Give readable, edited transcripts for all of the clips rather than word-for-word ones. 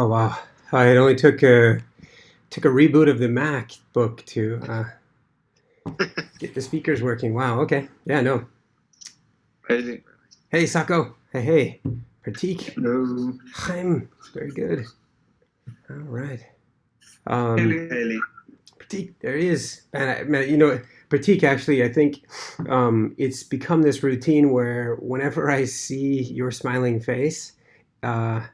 Oh wow! It only took a reboot of the MacBook to get the speakers working. Wow. Okay. Yeah. No. Really? Hey, Sako. Hey. Pratik. Hello. Chaim. Very good. All right. Haley. Haley. Pratik. There he is. Man, Pratik. Actually, I think it's become this routine where whenever I see your smiling face, uh,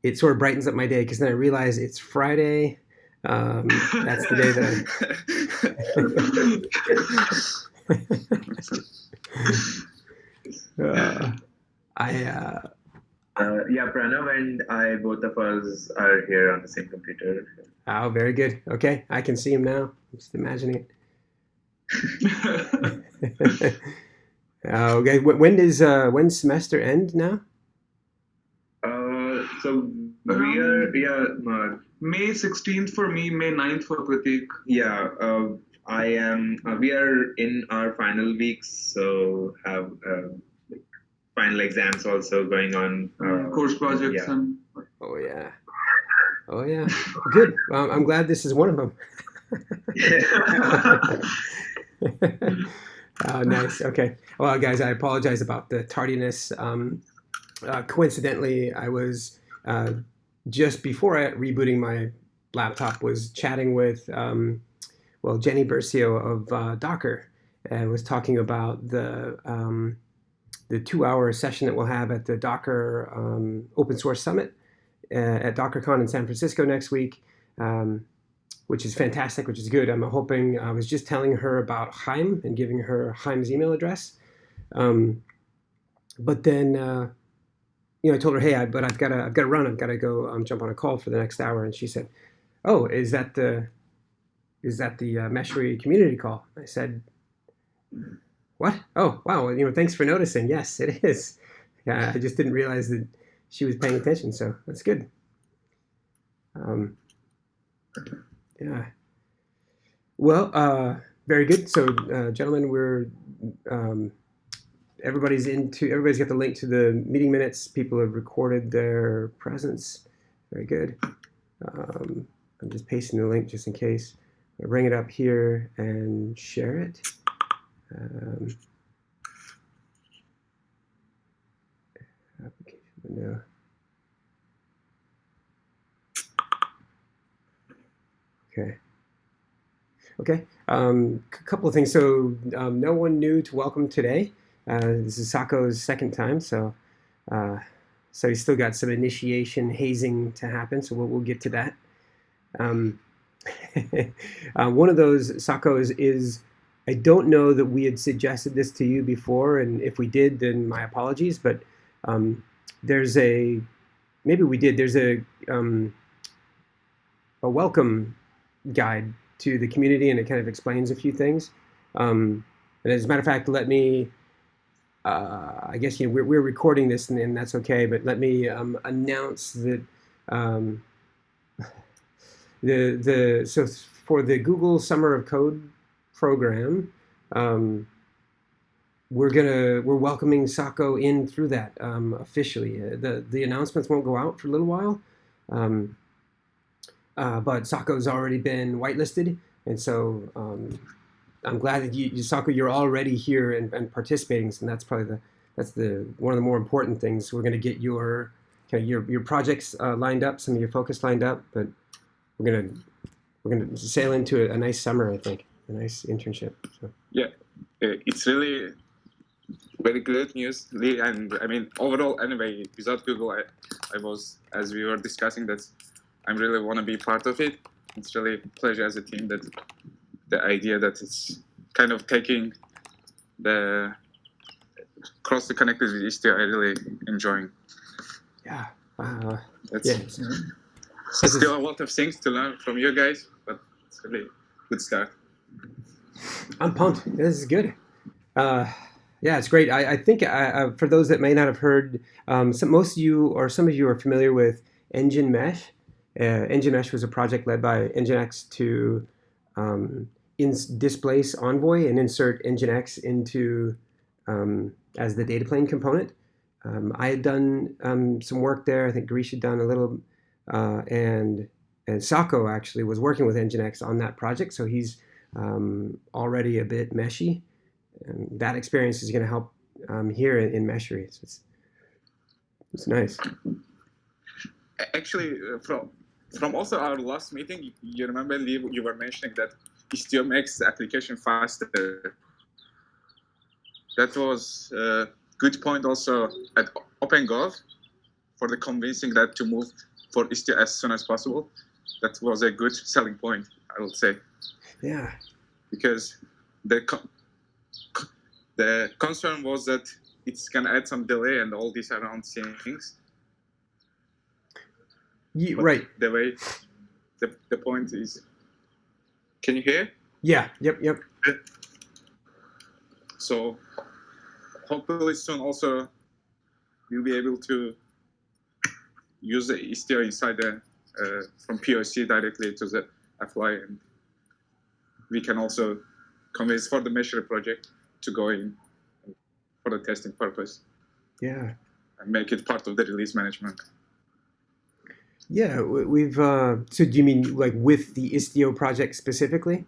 it sort of brightens up my day because then I realize it's Friday. That's the day that I Yeah, Pranav and I, both of us are here on the same computer. oh, very good. Okay, I can see him now. I'm just imagining it. Okay, when semester end now? So we are, yeah, May 16th for me, May 9th for Pratik. yeah. I am. We are in our final weeks, so have like final exams also going on. Course projects Yeah. and Oh yeah. Oh yeah. Good. Well, I'm glad this is one of them. Oh, nice. Okay. Well, guys, I apologize about the tardiness. Coincidentally, I was just before rebooting my laptop was chatting with Jenny Bercio of Docker and was talking about the 2 hour session that we'll have at the Docker Open Source Summit at DockerCon in San Francisco next week. Which is fantastic, which is good. I'm hoping. I was just telling her about Chaim and giving her Chaim's email address, but then I told her, hey, I've got to run. I've got to go jump on a call for the next hour. And she said, oh, is that the Meshery community call? I said, what? Oh, wow. Thanks for noticing. Yes, it is. Yeah, I just didn't realize that she was paying attention. So that's good. Yeah. Well, very good. So, gentlemen, everybody's got the link to the meeting minutes. People have recorded their presence. Very good. I'm just pasting the link just in case. I'll bring it up here and share it. Application window. Okay. Okay. A couple of things. So, no one new to welcome today. This is Sako's second time, so he's still got some initiation hazing to happen. So we'll get to that. One of those Sakos is I don't know that we had suggested this to you before, and if we did, then my apologies. But maybe we did. There's a welcome guide to the community, and it kind of explains a few things. And as a matter of fact, let me. I guess we're recording this, and that's okay. But let me announce that so for the Google Summer of Code program, we're welcoming Sako in through that officially. The announcements won't go out for a little while. But Sako's already been whitelisted, and so I'm glad that Sako, you're already here and participating. So that's probably one of the more important things. We're going to get your projects lined up, some of your focus lined up, but we're gonna sail into a nice summer. I think a nice internship. So. Yeah, it's really very good news, and I mean overall. Anyway, without Google, I was, as we were discussing, that I really want to be part of it. It's really a pleasure as a team that the idea that it's kind of taking the cross the connected with Istio, I really enjoying. Yeah. That's still a lot of things to learn from you guys, but it's really a good start. I'm pumped. This is good. Yeah, it's great. I think for those that may not have heard, most of you or some of you are familiar with Engine Mesh. Engine Mesh was a project led by Nginx to displace Envoy and insert Nginx into as the data plane component. I had done some work there. I think Girish had done a little and Sako actually was working with Nginx on that project, so he's already a bit meshy. And that experience is going to help here in Meshery. So it's nice. Actually, from also our last meeting, you remember, Lee, you were mentioning that Istio makes the application faster. That was a good point also at OpenGov for the convincing that to move for Istio as soon as possible. That was a good selling point, I would say. Yeah. Because the concern was that it's gonna add some delay and all these around things. Right. The way the point is, can you hear? Yeah. Yep. So hopefully soon also we'll be able to use the Istio inside the from POC directly to the FY, and we can also convince for the Meshery project to go in for the testing purpose. Yeah. And make it part of the release management. Yeah, we've. So do you mean like with the Istio project specifically?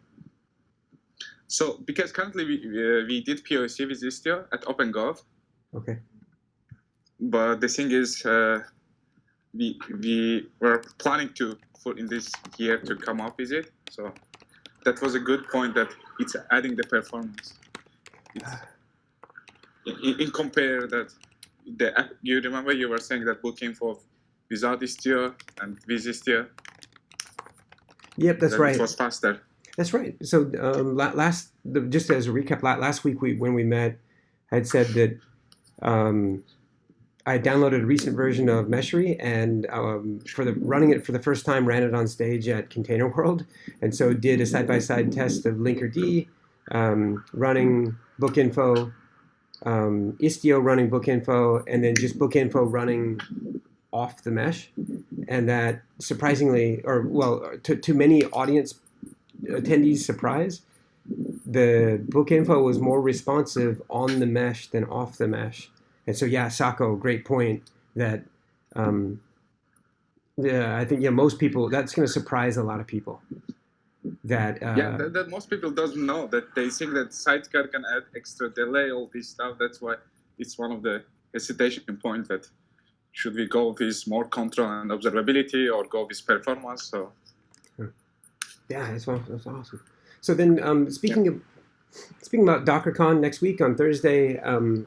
So because currently we did POC with Istio at OpenGov. Okay. But the thing is, we were planning to for in this year to come up with it. So that was a good point that it's adding the performance. In compare that you remember you were saying that booking for without Istio and with Istio. Yep, that's right. It was faster. That's right. So just as a recap, last week when we met, I had said that I downloaded a recent version of Meshery and running it for the first time, ran it on stage at Container World, and so did a side-by-side test of Linkerd, running book info, Istio running book info, and then just book info running off the mesh, and that surprisingly, to many audience attendees' surprise, the book info was more responsive on the mesh than off the mesh. And so, yeah, Sako, great point that, I think, most people, that's going to surprise a lot of people. That most people doesn't know that they think that Sidecar can add extra delay, all this stuff. That's why it's one of the hesitation points that should we go with more control and observability or go with performance? So, yeah, that's awesome. So then, speaking about DockerCon next week on Thursday,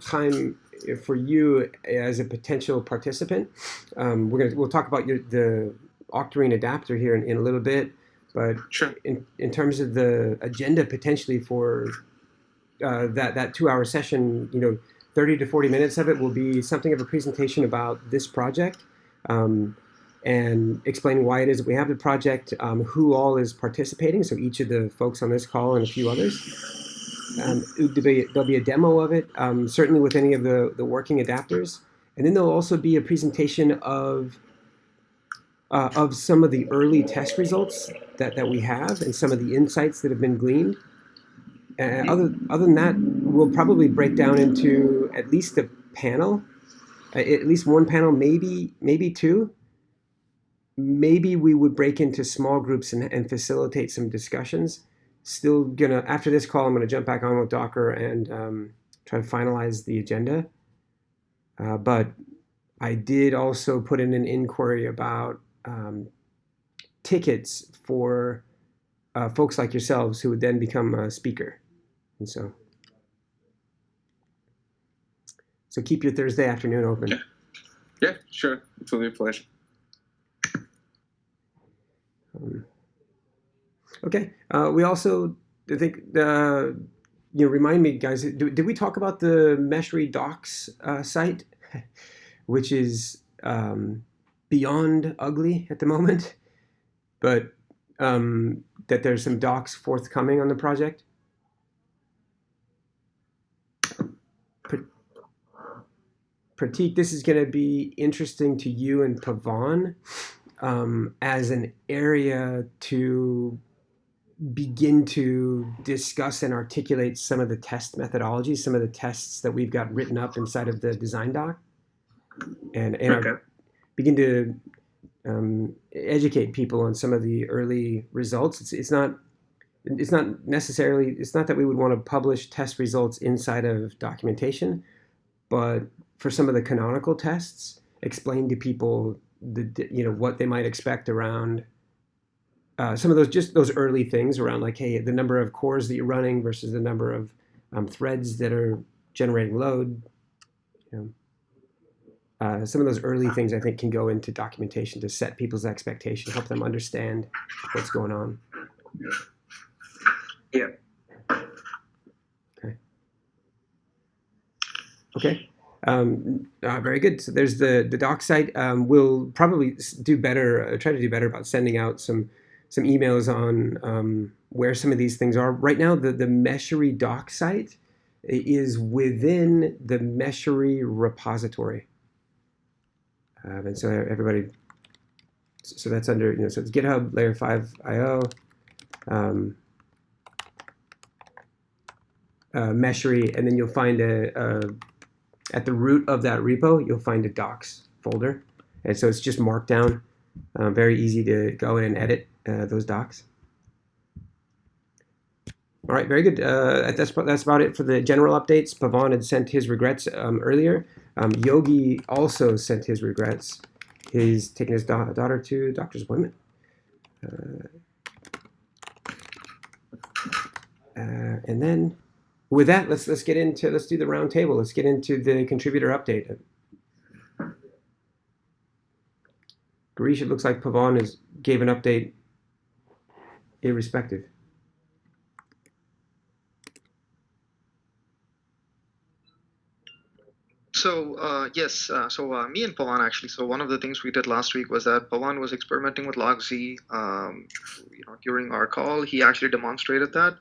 Chaim, for you as a potential participant, we'll talk about the Octarine adapter here in a little bit, but sure. in terms of the agenda potentially for that 2-hour session, 30 to 40 minutes of it will be something of a presentation about this project, and explaining why it is that we have the project, who all is participating, so each of the folks on this call and a few others. There'll be a demo of it, certainly with any of the working adapters, and then there'll also be a presentation of some of the early test results that we have and some of the insights that have been gleaned. Other than that, we'll probably break down into at least a panel, at least one panel, maybe two. Maybe we would break into small groups and facilitate some discussions. Still gonna, after this call, I'm gonna jump back on with Docker and try to finalize the agenda. But I did also put in an inquiry about tickets for folks like yourselves who would then become a speaker. And so keep your Thursday afternoon open. Yeah, sure. It will be a pleasure. Okay. We also, I think, remind me, guys, did we talk about the Meshery Docs site, which is beyond ugly at the moment, but that there's some docs forthcoming on the project? Pratik, this is going to be interesting to you and Pavan as an area to begin to discuss and articulate some of the test methodologies, some of the tests that we've got written up inside of the design doc, and begin to educate people on some of the early results. It's not necessarily, it's not that we would want to publish test results inside of documentation, but for some of the canonical tests, explain to people what they might expect around some of those early things around, like, hey, the number of cores that you're running versus the number of threads that are generating load. Some of those early things, I think, can go into documentation to set people's expectation, help them understand what's going on. Yeah. Okay. Very good. So there's the doc site. We'll probably do better, try to do better about sending out some emails on where some of these things are. Right now, the Meshery doc site is within the Meshery repository. And so everybody, so that's under, so it's GitHub Layer 5 IO, Meshery, and then you'll find at the root of that repo, you'll find a docs folder. And so it's just Markdown, very easy to go in and edit those docs. All right, very good. That's about it for the general updates. Pavan had sent his regrets earlier. Yogi also sent his regrets. He's taking his daughter to doctor's appointment. And then with that, let's do the round table. Let's get into the contributor update. Girish, it looks like Pavan gave an update irrespective. So yes, me and Pawan actually. So one of the things we did last week was that Pawan was experimenting with logz. During our call, he actually demonstrated that.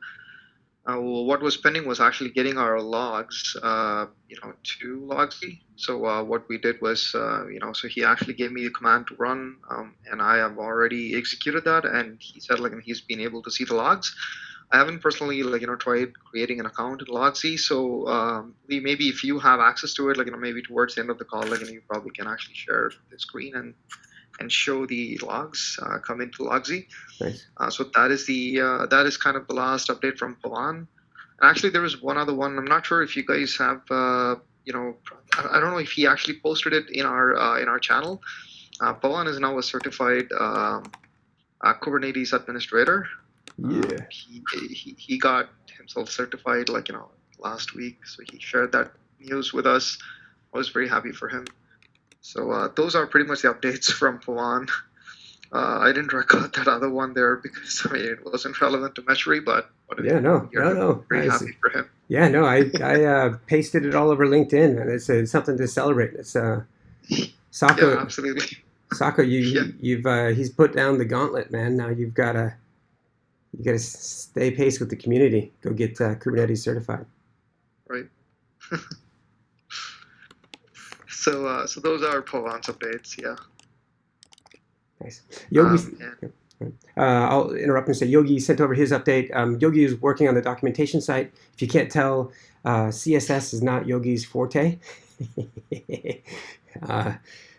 What was pending was actually getting our logs, to logz. So what we did was, so he actually gave me a command to run, and I have already executed that. And he said, and he's been able to see the logs. I haven't personally, tried creating an account in logz. So maybe if you have access to it, maybe towards the end of the call, you probably can actually share the screen and show the logs come into logz. Nice. So that is kind of the last update from Pawan. And actually, there was one other one. I'm not sure if you guys have, I don't know if he actually posted it in our channel. Pawan is now a certified Kubernetes administrator. Yeah. He got himself certified last week, so he shared that news with us. I was very happy for him. So those are pretty much the updates from Pawan. I didn't record that other one there because it wasn't relevant to Meshery, but no. Very happy for him. Yeah, no, I pasted it all over LinkedIn, and it's something to celebrate. It's Sako. Yeah, absolutely. Sako, he's put down the gauntlet, man. Now you gotta stay pace with the community. Go get Kubernetes certified. Right. So those are Pawan's updates. Yeah. Nice. Yogi, I'll interrupt and say Yogi sent over his update. Yogi is working on the documentation site. If you can't tell, CSS is not Yogi's forte.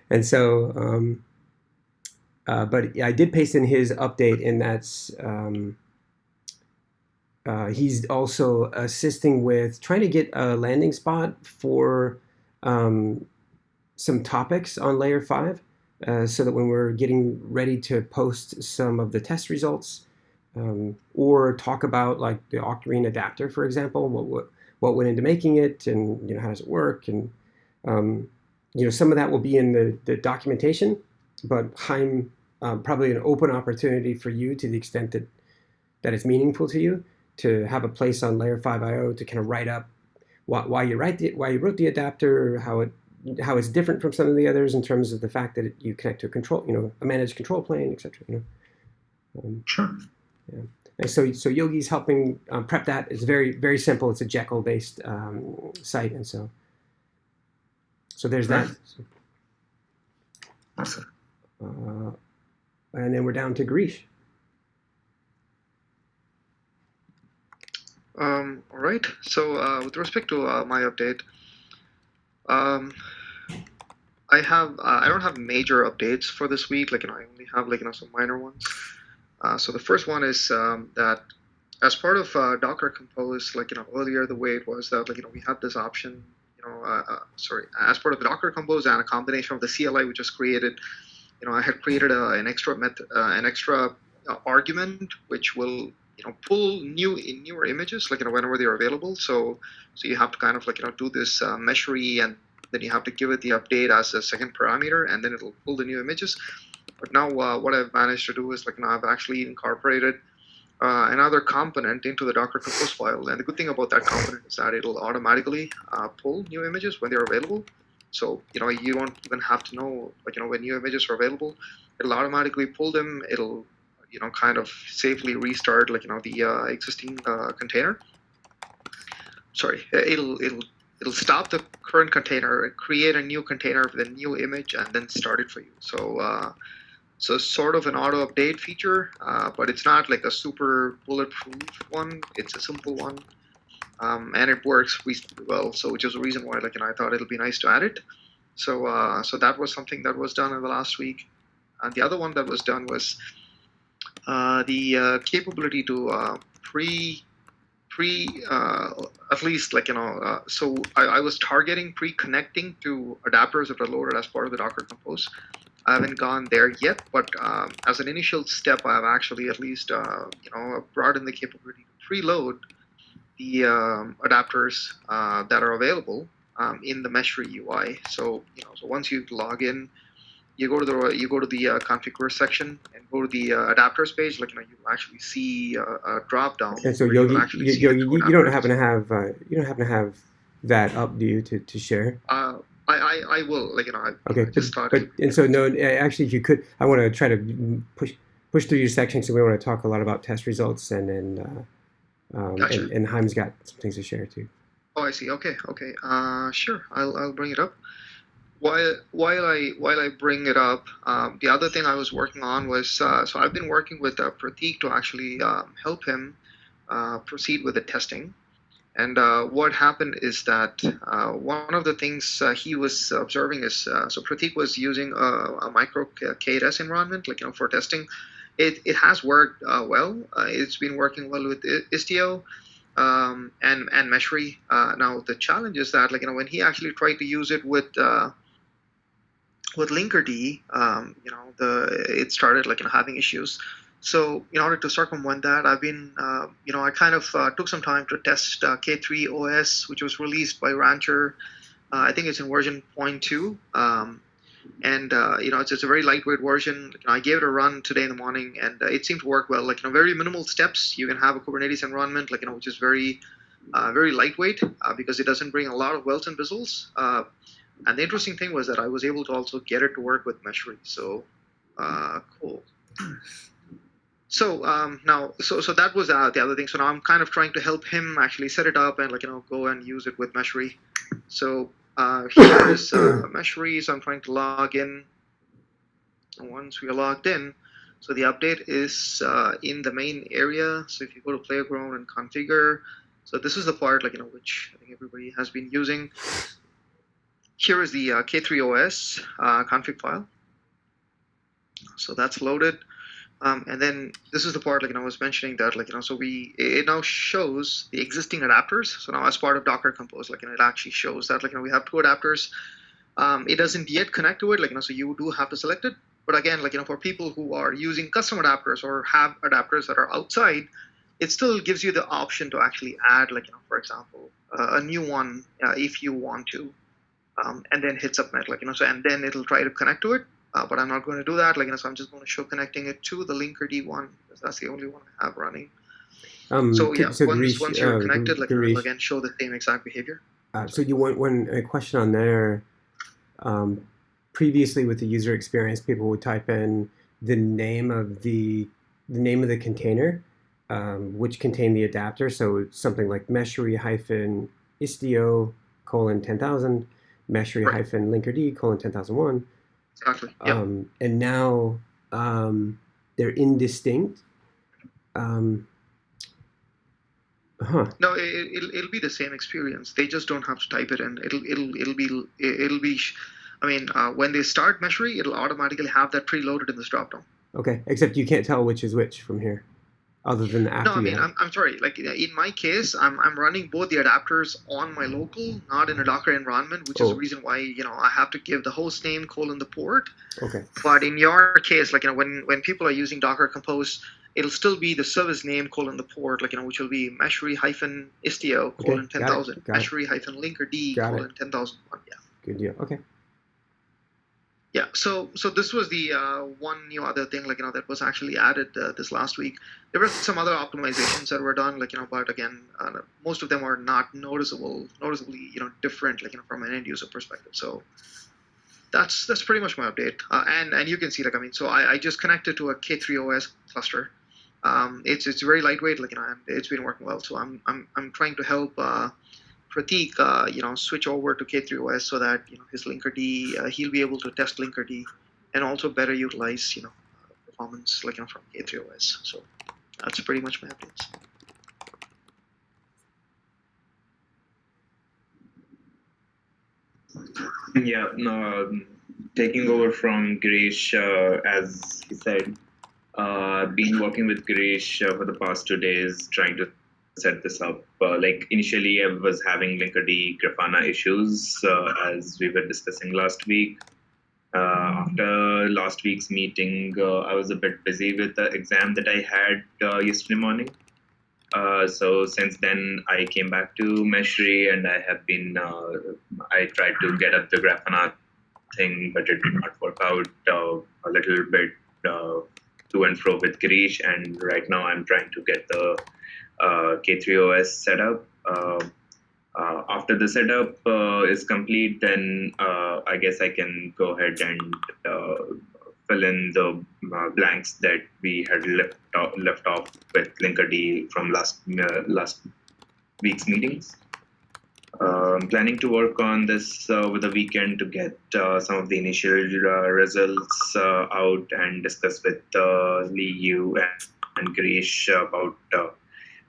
And so, but I did paste in his update, and that's he's also assisting with trying to get a landing spot for some topics on Layer 5. So that when we're getting ready to post some of the test results, or talk about like the Octarine adapter, for example, what went into making it, and how does it work, and some of that will be in the documentation, but I'm probably an open opportunity for you, to the extent that it's meaningful to you, to have a place on Layer 5 IO to kind of write up why you wrote the adapter, how it's different from some of the others in terms of the fact that you connect to a control, a managed control plane, etc. Sure. Yeah. And so Yogi's helping prep that. It's very, very simple. It's a Jekyll-based site, and so there's that. Awesome. And then we're down to Girish. All right. So with respect to my update, I have I don't have major updates for this week. I only have some minor ones. So the first one is that as part of Docker Compose, earlier the way it was that we had this option. Sorry, as part of the Docker Compose and a combination of the CLI we just created, I had created an extra argument which will pull newer images whenever they're available. So you have to kind of do this Meshery, and then you have to give it the update as a second parameter, and then it'll pull the new images. But now what I've managed to do is I've actually incorporated another component into the Docker Compose file. And the good thing about that component is that it'll automatically pull new images when they're available. So you don't even have to know when new images are available. It'll automatically pull them. It'll kind of safely restart the existing container. Sorry, it'll stop the current container, create a new container with a new image, and then start it for you. So sort of an auto update feature, but it's not like a super bulletproof one. It's a simple one, and it works reasonably well. So which is the reason why I thought it'll be nice to add it. So so that was something that was done in the last week. And the other one that was done was the capability to at least so I was targeting pre-connecting to adapters that are loaded as part of the Docker Compose. I haven't gone there yet, but as an initial step, I've actually at least brought in the capability to preload the adapters that are available in the Meshery UI. So so once you log in, you go to the configure section and go to the adapters page. You actually see a drop down. And so where Yogi, you don't happen to have that up, do you, to share? I will Okay, I just thought. but and so no, actually, if you could, I want to try to push through your section, so we want to talk a lot about test results, Gotcha. and Haim's got some things to share too. Oh, I see. Okay. Sure. I'll bring it up. While I bring it up, the other thing I was working on was so I've been working with Prateek to actually help him proceed with the testing. And what happened is that one of the things he was observing is so Prateek was using a micro KDS environment, for testing. It has worked well. It's been working well with Istio and Meshery. Now the challenge is that when he actually tried to use it with Linkerd, it started having issues. So in order to circumvent that, I've been, I kind of took some time to test K3 OS, which was released by Rancher. I think it's in version 0.2. And it's a very lightweight version. I gave it a run today in the morning, and it seemed to work well. Very minimal steps. You can have a Kubernetes environment, which is very, very lightweight because it doesn't bring a lot of bells and whistles. And the interesting thing was that I was able to also get it to work with Meshery. So cool. So now, so that was the other thing. So now I'm kind of trying to help him actually set it up and go and use it with Meshery. So here is Meshery. So I'm trying to log in. And once we are logged in, so the update is in the main area. So if you go to Playground and configure, so this is the part which I think everybody has been using. Here is the K3OS config file. So that's loaded. And then this is the part I was mentioning that so it now shows the existing adapters. So now as part of Docker Compose, it actually shows that we have two adapters. It doesn't yet connect to it, so you do have to select it. But again, for people who are using custom adapters or have adapters that are outside, it still gives you the option to actually add for example, a new one if you want to. And then hit submit, so and then it'll try to connect to it. But I'm not going to do that, so I'm just going to show connecting it to the Linkerd one because that's the only one I have running. So yeah, once you're connected, it'll again show the same exact behavior. So you want a question on there. Previously, with the user experience, people would type in the name of the container, which contained the adapter. So it's something like Meshery-Istio :10,000. Meshery-Linkerd :10,001. Exactly. Yep. And now they're indistinct. No, it'll be the same experience. They just don't have to type it in. It'll be I mean, when they start Meshery, it'll automatically have that preloaded in this dropdown. Okay, except you can't tell which is which from here, other than No, after I you mean, have. I'm sorry. Like in my case, I'm running both the adapters on my local, not in a Docker environment, which is the Oh, reason why I have to give the host name colon the port. okay. But in your case, like when people are using Docker Compose, it'll still be the service name colon the port, like which will be Meshery hyphen istio Okay, colon got it. 10,000, Got it. Meshery hyphen linkerd Got it. colon 10,001. Yeah. Good deal. Okay. Yeah, so this was the one new other thing, like that was actually added this last week. There were some other optimizations that were done, like but again, most of them are not noticeably different, like from an end user perspective. So that's pretty much my update. And you can see, like so I just connected to a K3OS cluster. It's very lightweight, like and it's been working well. So I'm trying to help. Pratik, switch over to K3OS so that his Linkerd, he'll be able to test Linkerd and also better utilize performance like from K3OS. So that's pretty much my updates. Yeah, no, taking over from Girish, as he said, been working with Girish for the past 2 days, trying to set this up. Like initially, I was having Linkerd Grafana issues, as we were discussing last week. After last week's meeting, I was a bit busy with the exam that I had yesterday morning. So since then, I came back to Meshery and I have been. I tried to get up the Grafana thing, but it did not work out. A little bit to and fro with Girish, and right now I'm trying to get the K3OS set up. After the setup is complete, then I guess I can go ahead and fill in the blanks that we had left off with Linkerd from last week's meetings. I'm planning to work on this over the weekend to get some of the initial results out and discuss with Lee Yu and Girish about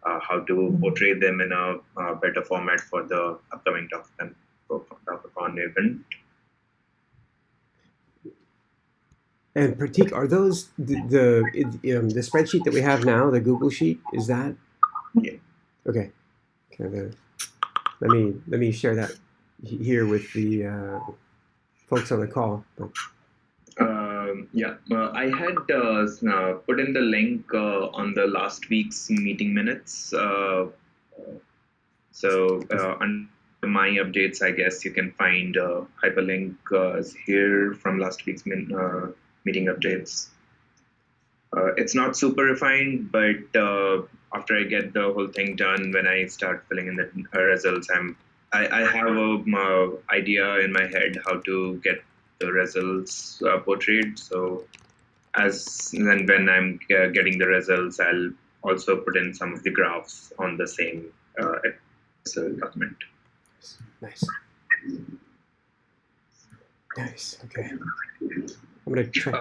how to portray them in a better format for the upcoming DockerCon event. And Pratik, are those the spreadsheet that we have now, the Google sheet? Is that? Yeah. Okay. Let me share that here with the folks on the call. Yeah, I had put in the link on the last week's meeting minutes. So under my updates, I guess you can find hyperlink here from last week's meeting updates. It's not super refined, but after I get the whole thing done, when I start filling in the results, I have a idea in my head how to get the results portrayed. So when I'm getting the results, I'll also put in some of the graphs on the same Excel document. Nice. Nice. Okay. I'm gonna try.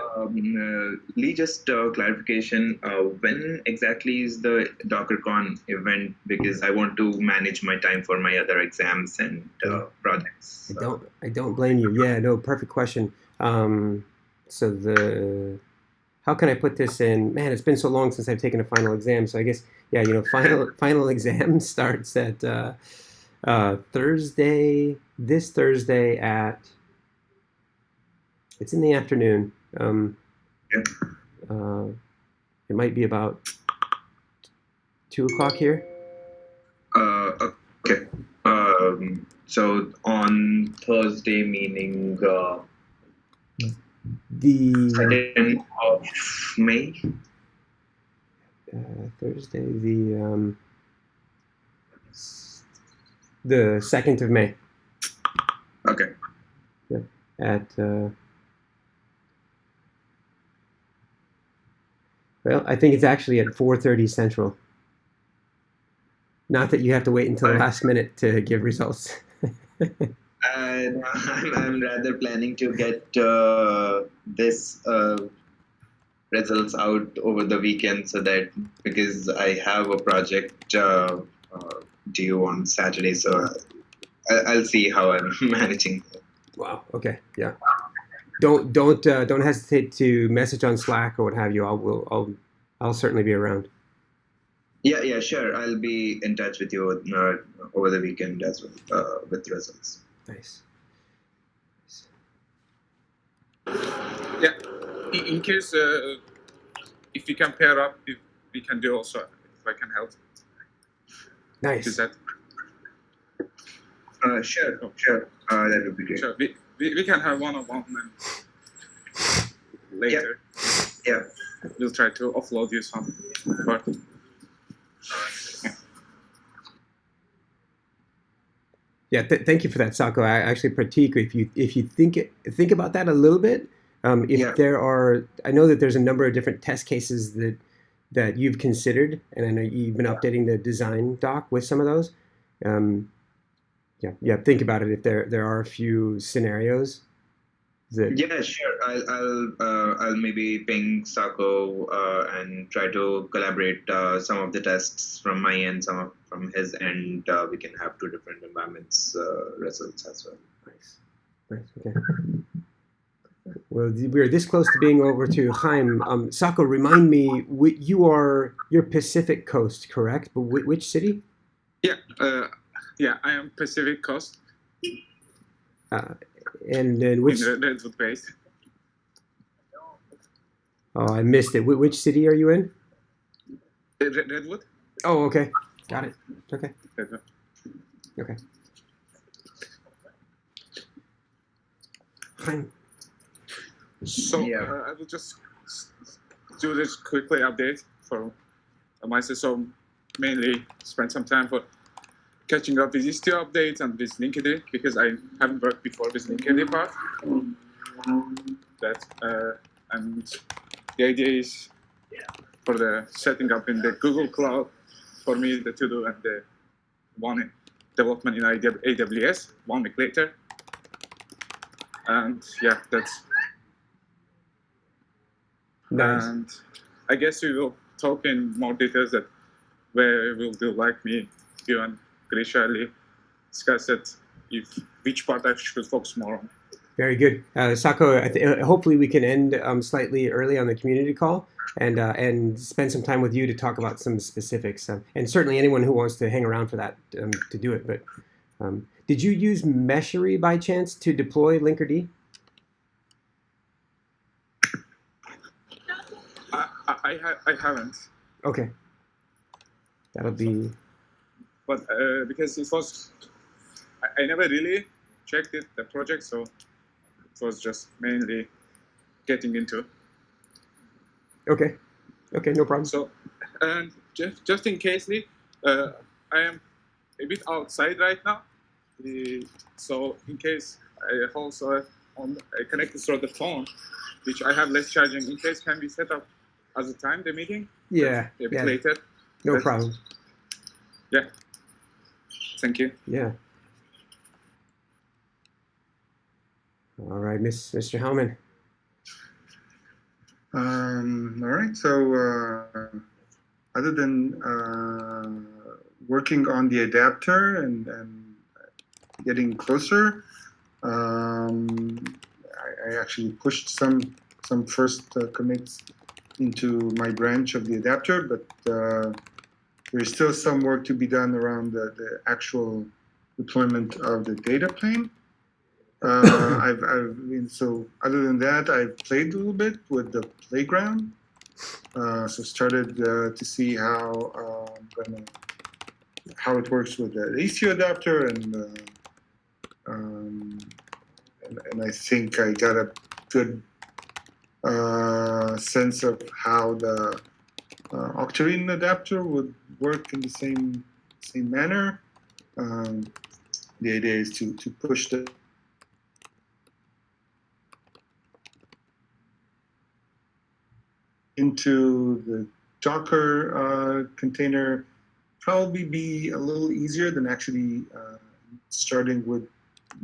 Lee, just clarification. When exactly is the DockerCon event? Because I want to manage my time for my other exams and projects. I don't blame you. Yeah, no, perfect question. So how can I put this in? Man, it's been so long since I've taken a final exam. So I guess final exam starts at Thursday. This Thursday at. It's in the afternoon. It might be about 2:00 here. Okay. So on Thursday, meaning the 2nd of May. Thursday, the 2nd of May. Okay. Yeah. At well, I think it's actually at 4:30 Central. Not that you have to wait until the last minute to give results. I'm rather planning to get this results out over the weekend, so that because I have a project due on Saturday, so I'll see how I'm managing. Wow. Okay. Yeah. Don't hesitate to message on Slack or what have you. I'll certainly be around. Yeah, sure. I'll be in touch with you over the weekend as well with results. Nice. Yeah. In case if we can pair up, if we can do also if I can help. Nice. Is that Sure. That would be great. sure? We can have one-on-one later. Yeah. We'll try to offload you some work. Yeah, thank you for that, Sako. I actually, Pratik, if you think about that a little bit, if Yeah. there are, I know that there's a number of different test cases that you've considered, and I know you've been updating the design doc with some of those. Yeah, think about it. If there are a few scenarios that Yeah, sure. I'll maybe ping Sako and try to collaborate some of the tests from my end, from his end. We can have two different environments results as well. Nice. Okay. Well, we're this close to being over to Chaim. Sako, remind me, you're Pacific Coast, correct? But which city? Yeah, I am Pacific Coast And then which? in Redwood base. Oh, I missed it. Which city are you in? Redwood. Oh, okay. Got it. Okay. Redwood. Okay. Chaim. So I will just do this quickly update for myself. So mainly spend some time for catching up with these two updates and with LinkedIn because I haven't worked before with LinkedIn part. And the idea is for the setting up in the Google Cloud for me the to do and the one development in AWS 1 week later. And yeah, that's. Nice. And I guess we will talk in more details that where we'll do like me, you and Grisha discuss it, which part I should focus more on. Very good, Sako. Hopefully we can end slightly early on the community call and spend some time with you to talk about some specifics. And certainly anyone who wants to hang around for that to do it. But did you use Meshery by chance to deploy Linkerd? I haven't. Okay. That'll be. But because it was, I never really checked the project, so it was just mainly getting into. Okay, no problem. So, and just in case, I am a bit outside right now. So in case I also connected through the phone, which I have less charging. In case, can we set up as a time the meeting? Yeah. A bit later. No problem. Yeah. Thank you. Yeah. All right, Mr. Hellman. All right. So other than working on the adapter and getting closer, I actually pushed some first commits into my branch of the adapter, but there's still some work to be done around the actual deployment of the data plane. So other than that, I've played a little bit with the playground. So started to see how it works with the Istio adapter, and I think I got a good sense of how the Octarine adapter would work in the same manner. The idea is to push the into the Docker container. Probably be a little easier than actually starting with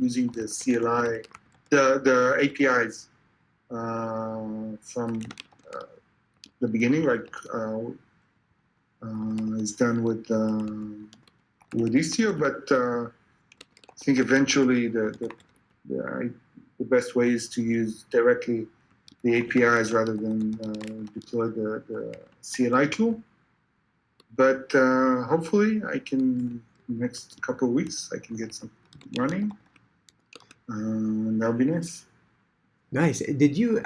using the CLI, the APIs from the beginning, like is done with Istio. But I think eventually the the best way is to use directly the APIs rather than deploy the CLI tool. But hopefully, I can next couple of weeks I can get some running. That'll be nice. Nice. Did you?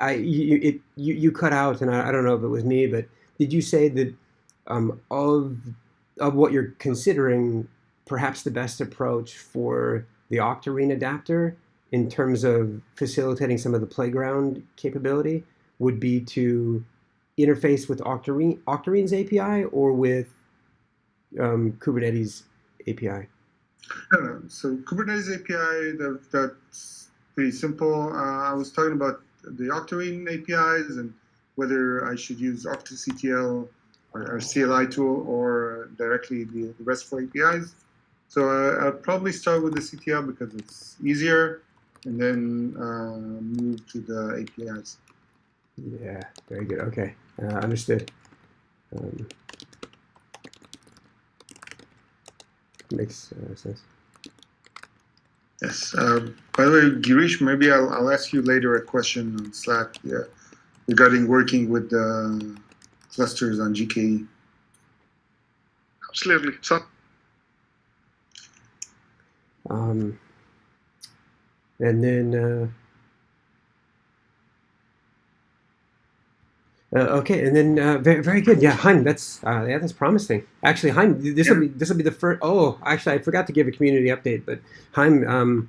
You cut out, and I don't know if it was me, but did you say that of what you're considering, perhaps the best approach for the Octarine adapter in terms of facilitating some of the playground capability would be to interface with Octarine's API or with Kubernetes API? So Kubernetes API, that's pretty simple. I was talking about the Octarine APIs and whether I should use OctaCTL or CLI tool or directly the RESTful APIs. So I'll probably start with the CTL because it's easier, and then move to the APIs. Yeah, very good. Okay, understood. Makes sense. Yes. By the way, Girish, maybe I'll ask you later a question on Slack regarding working with clusters on GKE. Absolutely. So, and then okay, and then very, very good. Yeah, Chaim, that's promising. Actually, Chaim, this will be the first. Oh, actually, I forgot to give a community update, but Chaim,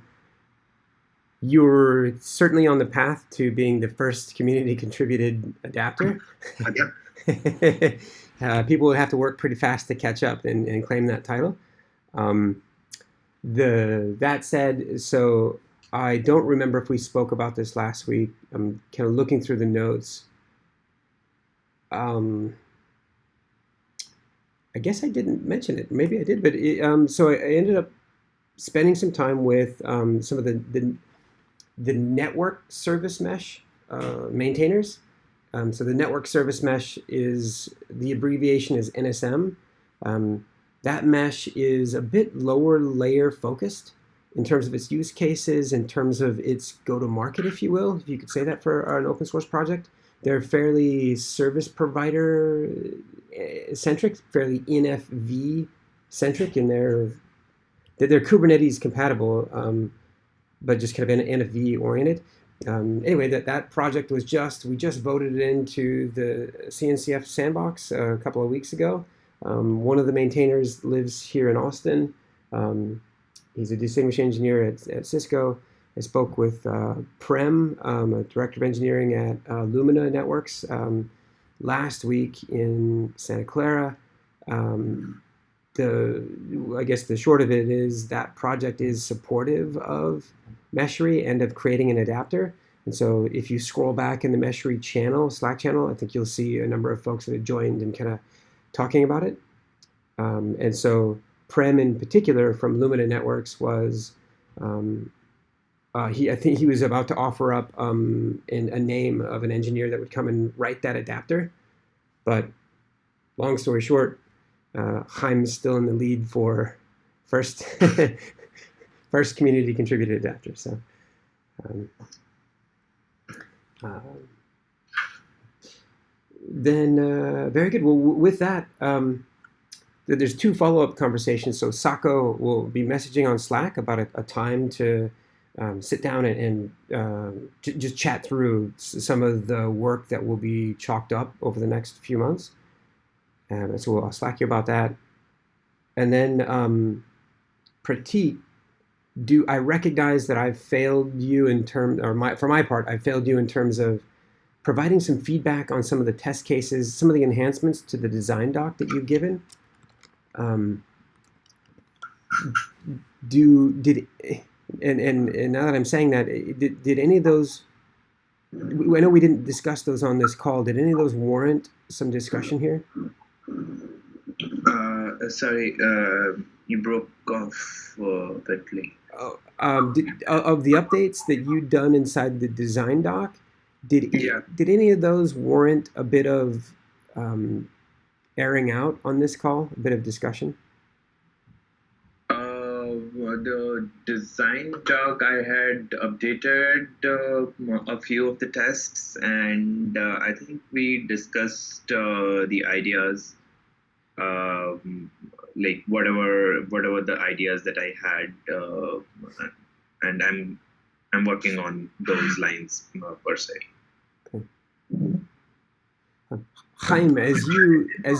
you're certainly on the path to being the first community contributed adapter. People would have to work pretty fast to catch up and claim that title. That said, so I don't remember if we spoke about this last week. I'm kind of looking through the notes. I guess I didn't mention it. Maybe I did, but so I ended up spending some time with some of the network service mesh maintainers. So the network service mesh is, the abbreviation is NSM. That mesh is a bit lower layer focused in terms of its use cases, in terms of its go-to-market, if you will, if you could say that for an open source project. They're fairly service provider centric, fairly NFV centric, and they're Kubernetes compatible, but just kind of NFV oriented. Anyway, that project was we just voted it into the CNCF sandbox a couple of weeks ago. One of the maintainers lives here in Austin. He's a distinguished engineer at Cisco. I spoke with Prem, a director of engineering at Lumina Networks, last week in Santa Clara. I guess the short of it is that project is supportive of Meshery and of creating an adapter. And so if you scroll back in the Meshery channel, Slack channel, I think you'll see a number of folks that have joined and kind of talking about it. And so Prem in particular from Lumina Networks was, I think he was about to offer up a name of an engineer that would come and write that adapter. But long story short, Chaim's still in the lead for first first community contributed adapter. So then very good. Well, with that, there's two follow-up conversations. So Sako will be messaging on Slack about a time to sit down and just chat through some of the work that will be chalked up over the next few months. So I'll Slack you about that. And then Pratik, I recognize that I've failed you for my part, I failed you in terms of providing some feedback on some of the test cases, some of the enhancements to the design doc that you've given. And now that I'm saying that, did any of those, I know we didn't discuss those on this call, did any of those warrant some discussion here? Sorry, you broke off quickly. Of the updates that you'd done inside the design doc, did any of those warrant a bit of airing out on this call, a bit of discussion? The design doc, I had updated a few of the tests, and I think we discussed the ideas, like whatever the ideas that I had, and I'm working on those lines per se. Chaim, as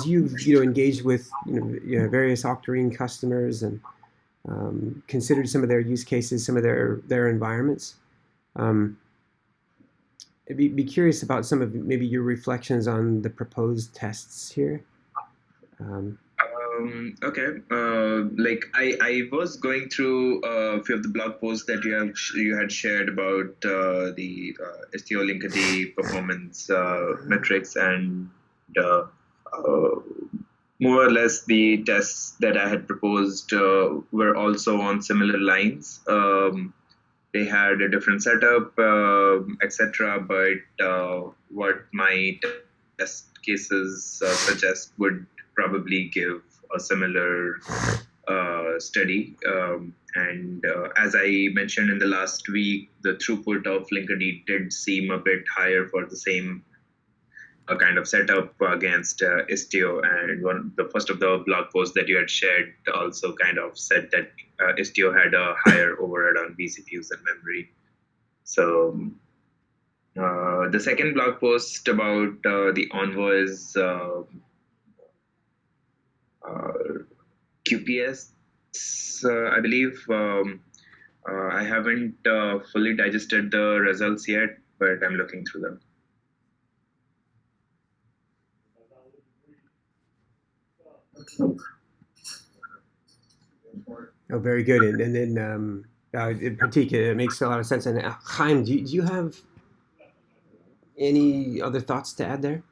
you've engaged with various Octarine customers and considered some of their use cases, some of their environments, I'd be curious about some of maybe your reflections on the proposed tests here. Okay. Like I was going through a few of the blog posts that you had shared about the STO Linkerd performance metrics, and uh, uh, more or less the tests that I had proposed were also on similar lines. They had a different setup, etc. But what my test cases suggest would probably give a similar study. And as I mentioned in the last week, the throughput of Linkerd did seem a bit higher for the same kind of setup against Istio. And the first of the blog posts that you had shared also kind of said that Istio had a higher overhead on vCPUs and memory. So the second blog post about the Envoy's QPS, I believe. I haven't fully digested the results yet, but I'm looking through them. Oh, very good. And then in particular, it makes a lot of sense. And Chaim, do you have any other thoughts to add there?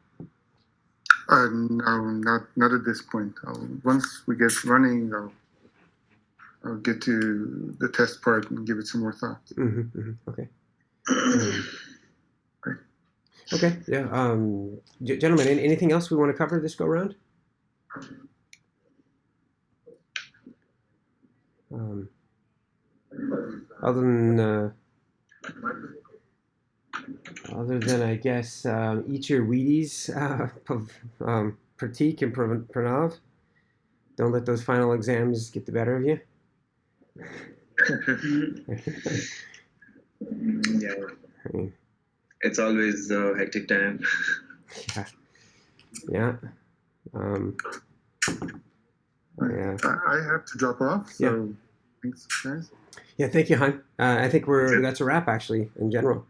No, not at this point. Once we get running, I'll get to the test part and give it some more thought. Okay. Okay. Yeah. Gentlemen, anything else we want to cover this go round? Other than I guess eat your Wheaties, Pratik and Pranav. Don't let those final exams get the better of you. Yeah. It's always a hectic time. Yeah. Yeah. I have to drop off. So thanks, guys. Yeah, thank you, Chaim. I think that's a wrap actually in general.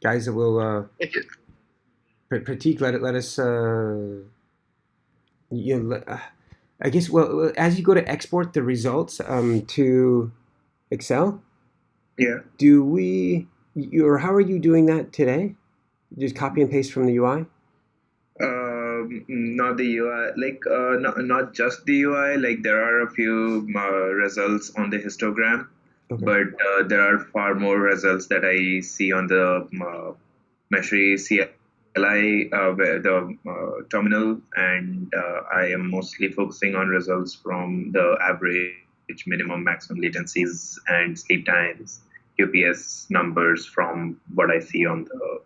Guys, will Pratik let us. I guess. Well, as you go to export the results to Excel. Yeah. Do we, or how are you doing that today? Just copy and paste from the UI? Not the UI, like not just the UI. Like there are a few results on the histogram, but there are far more results that I see on the Meshery CLI, the terminal, and I am mostly focusing on results from the average, minimum, maximum latencies, and sleep times, QPS numbers from what I see on the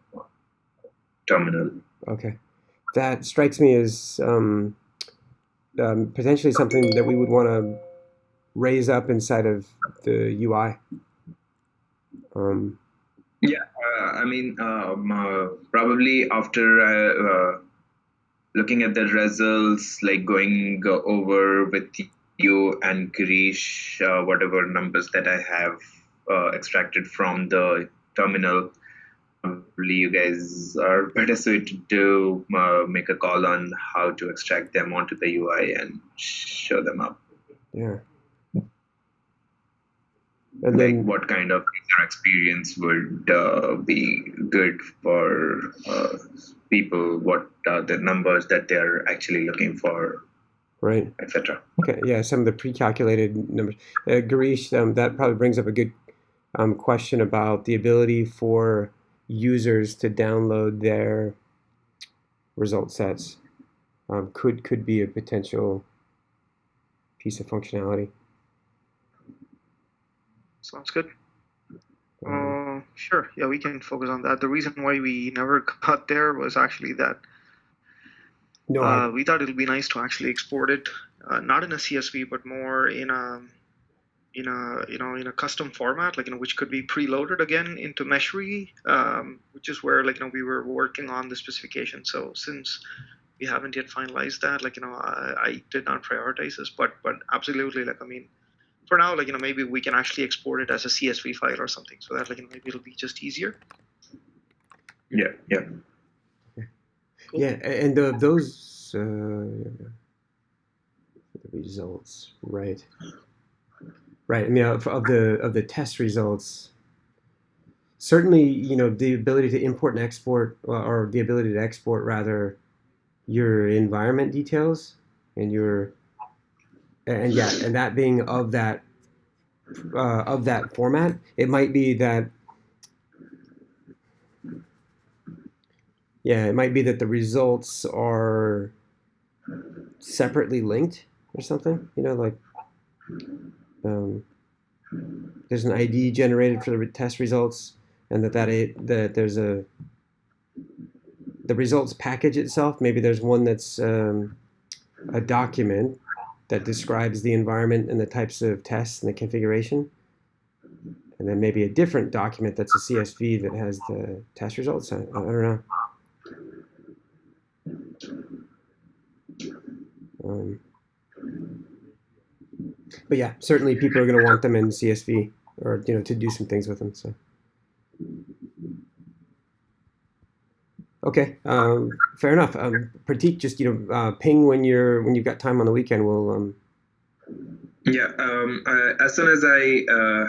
terminal. Okay. That strikes me as potentially something that we would want to raise up inside of the UI. Yeah, I mean, probably after looking at the results, like going over with you and Girish, whatever numbers that I have extracted from the terminal, probably you guys are better suited to make a call on how to extract them onto the UI and show them up. Yeah. And like then, what kind of user experience would be good for people? What are the numbers that they're actually looking for? Right. Etc. Okay. Yeah. Some of the pre-calculated numbers. Girish, that probably brings up a good question about the ability for users to download their result sets. Could be a potential piece of functionality. Sounds good. Um, Sure. Yeah, we can focus on that. The reason why we never got there was actually that no, I we thought it would be nice to actually export it, not in a CSV, but more in a in a custom format, like which could be preloaded again into Meshery, which is where we were working on the specification. So since we haven't yet finalized that, I did not prioritize this, but absolutely, for now, maybe we can actually export it as a CSV file or something, so that maybe it'll be just easier. Yeah, yeah. Cool. yeah, and those the results, right? Right. I mean, of the test results, certainly, the ability to import and export, or the ability to export rather, your environment details and and that being of that format. It might be that it might be that the results are separately linked or something. Like um, there's an ID generated for the test results, and that there's the results package itself. Maybe there's one that's a document that describes the environment and the types of tests and the configuration, and then maybe a different document that's a CSV that has the test results. I don't know. Um, but yeah, certainly people are going to want them in CSV, or to do some things with them. So okay, fair enough. Pratik, just ping when you've got time on the weekend. We'll Yeah, as soon as I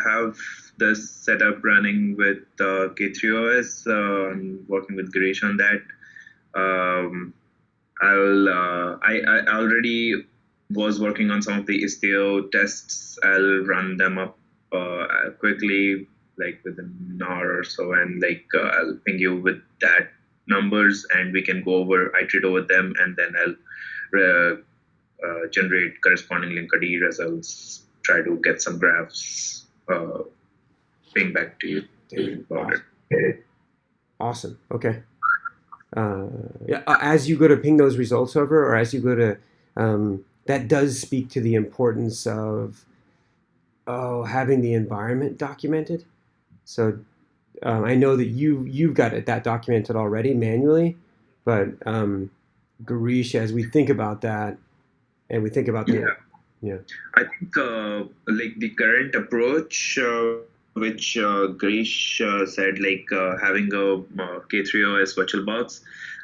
have this setup running with K3OS, I'm working with Girish on that. I already was working on some of the Istio tests. I'll run them up quickly, like within an hour or so, and I'll ping you with that numbers, and we can iterate over them, and then I'll generate corresponding Linkerd results, try to get some graphs, ping back to you about it. awesome. Okay. Yeah, as you go to ping those results over, or as you go to, that does speak to the importance of having the environment documented. So I know that you've got that documented already manually, but Garish, as we think about that, and we think about the I think the current approach, which Girish said, having a K3OS VirtualBox,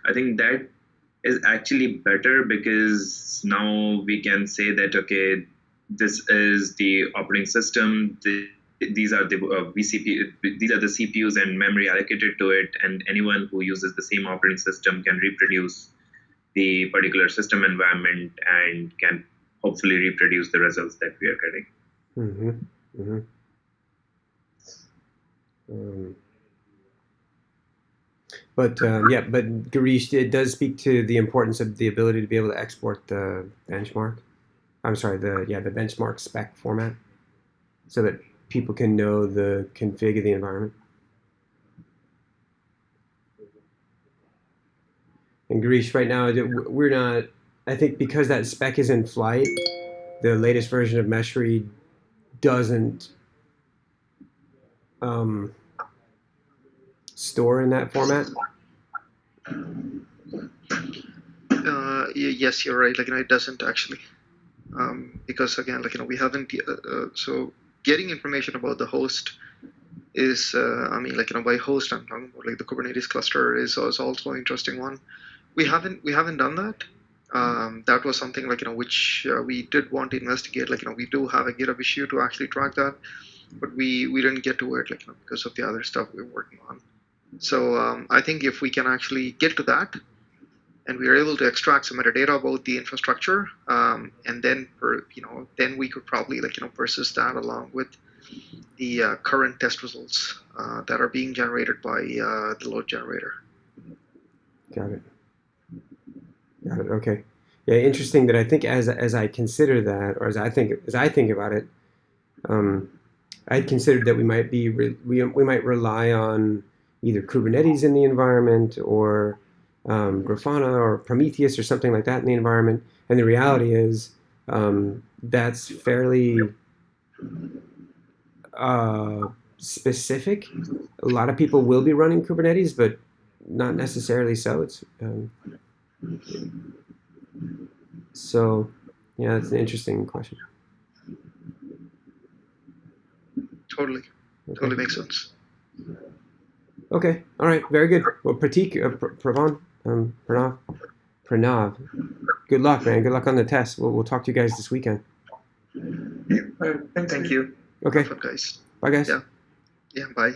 I think that is actually better, because now we can say that, okay, this is the operating system. These are the VCP. These are the CPUs and memory allocated to it, and anyone who uses the same operating system can reproduce the particular system environment and can hopefully reproduce the results that we are getting. Mm-hmm. Mm-hmm. But Garish, it does speak to the importance of the ability to be able to export the benchmark. I'm sorry, the benchmark spec format, so that people can know the config of the environment. And Garish, right now we're not. I think because that spec is in flight, the latest version of Meshery doesn't store in that format. Yes, you're right. It doesn't actually, because again, we haven't. So getting information about the host is, by host, I'm talking about the Kubernetes cluster is also an interesting one. We haven't done that. That was something which we did want to investigate. We do have a GitHub issue to actually track that, but we didn't get to it because of the other stuff we're working on. So I think if we can actually get to that, and we are able to extract some metadata about the infrastructure, and then then we could probably persist that along with the current test results that are being generated by the load generator. Got it. Okay. Yeah, interesting that I think as I consider that, or as I think about it, I'd considered that we might be we might rely on either Kubernetes in the environment or Grafana or Prometheus or something like that in the environment. And the reality is that's fairly specific. A lot of people will be running Kubernetes, but not necessarily so. It's so yeah, that's an interesting question. Totally. Okay. Totally makes sense. Okay. All right. Very good. Well, Pratik, Pranav, good luck, man. Good luck on the test. We'll talk to you guys this weekend. Thanks. Thank you. Okay. Have fun, guys. Bye, guys. Yeah. Yeah. Bye.